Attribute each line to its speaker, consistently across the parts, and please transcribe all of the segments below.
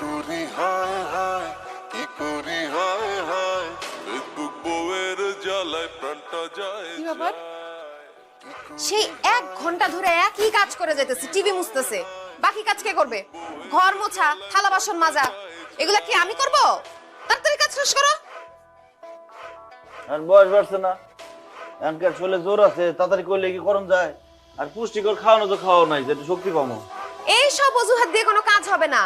Speaker 1: করি হায় হায়, কি করি হায় হায়, ফেসবুক বউয়ের জ্বালায় প্রাণটা যায়
Speaker 2: কি ব্যাপার?
Speaker 1: যায়।
Speaker 2: সেই 1 ঘন্টা ধরে একই কাজ করে যাইতেছে, টিভি মুছতেছে। বাকি কাজ কে করবে? ঘর মোছা, থালা বাসন মাজা, এগুলা কি আমি করব? তাড়াতাড়ি কাজ শেষ করো।
Speaker 3: আর বয়স বাড়ছে না, এনকার শরীরে জোর আছে, তাড়াতাড়ি করলে কি করণ যায়? আর পুষ্টিকর খাওয়ানো তো খাওয়া নাই, যেটা শক্তি পাবো।
Speaker 2: এই সব অজুহাত দিয়ে কোনো কাজ হবে না।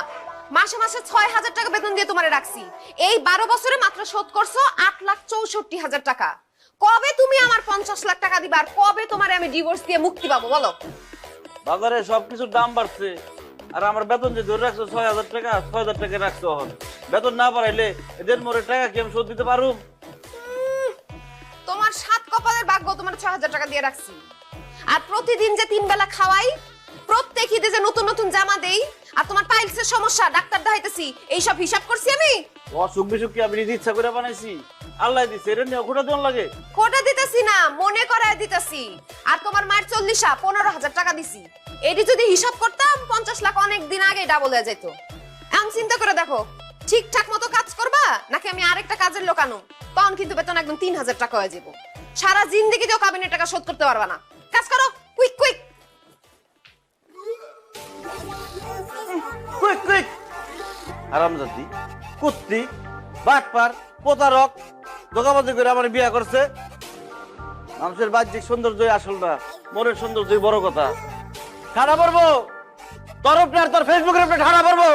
Speaker 2: মাসে মাসে 6,000 টাকা বেতন দিয়ে তোমারে রাখছি। এই 12 বছরে মাত্র শোধ করছো 8,64,000 টাকা। কবে তুমি আমার 50 লাখ টাকা দিবা আর কবে তোমারে আমি ডিভোর্স দিয়ে মুক্তি পাবো বলো?
Speaker 3: বাজারে সবকিছুর দাম বাড়ছে, আর আমার বেতন যে ধরে রাখছো 6,000 টাকা, 6,000 টাকা রাখছো। এখন বেতন না বাড়াইলে এদের মোরে টাকা কি আমি শোধ দিতে পারুম?
Speaker 2: তোমার 7 কপালের ভাগ্য তোমার 6,000 টাকা দিয়ে রাখছি। আর প্রতিদিন যে 3 বেলা খাওয়াই, প্রত্যেক ঈদে যে নতুন নতুন জামা দেই, আর তোমার পাইলসের সমস্যা ডাক্তার দেখাইতেছি, এই সব হিসাব করছি আমি।
Speaker 3: অসুখ বিসুখ কি আমি নিজে ইচ্ছা করে বানাইছি? আল্লাহ দিছে, এটা নিয়ে খোটা দেওয়ার লাগে।
Speaker 2: কোটা দিতেছি না, মনে করায় দিতেছি। আর তোমার মায়ের 40 15,000 টাকা দিছি। এটি যদি হিসাব করতাম 50 লাখ অনেক দিন আগে ডাবল হয়ে যেত। এখন চিন্তা করে দেখো, ঠিকঠাক মতো কাজ করবা নাকি আমি আরেকটা কাজের লোক আনো? তখন কিন্তু বেতন একদম 3,000 টাকা হয়ে যাবো। সারা জিন্দেগিতেও কাবিনের টাকা শোধ করতে পারবা না। কাজ করো, কুইক কুইক।
Speaker 3: Quick quick. হারামজাদি, কুত্তি, বাটপার, প্রতারক, ধোঁকাবাজি করে আমার বিয়ে করছে। মানুষের বাহ্যিক সৌন্দর্যই আসল না, মনের সৌন্দর্যই বড় কথা। ঠাড়া পড়বো তোর উপরে, আর তোর ফেসবুকের উপরে ঠাড়া পড়বো।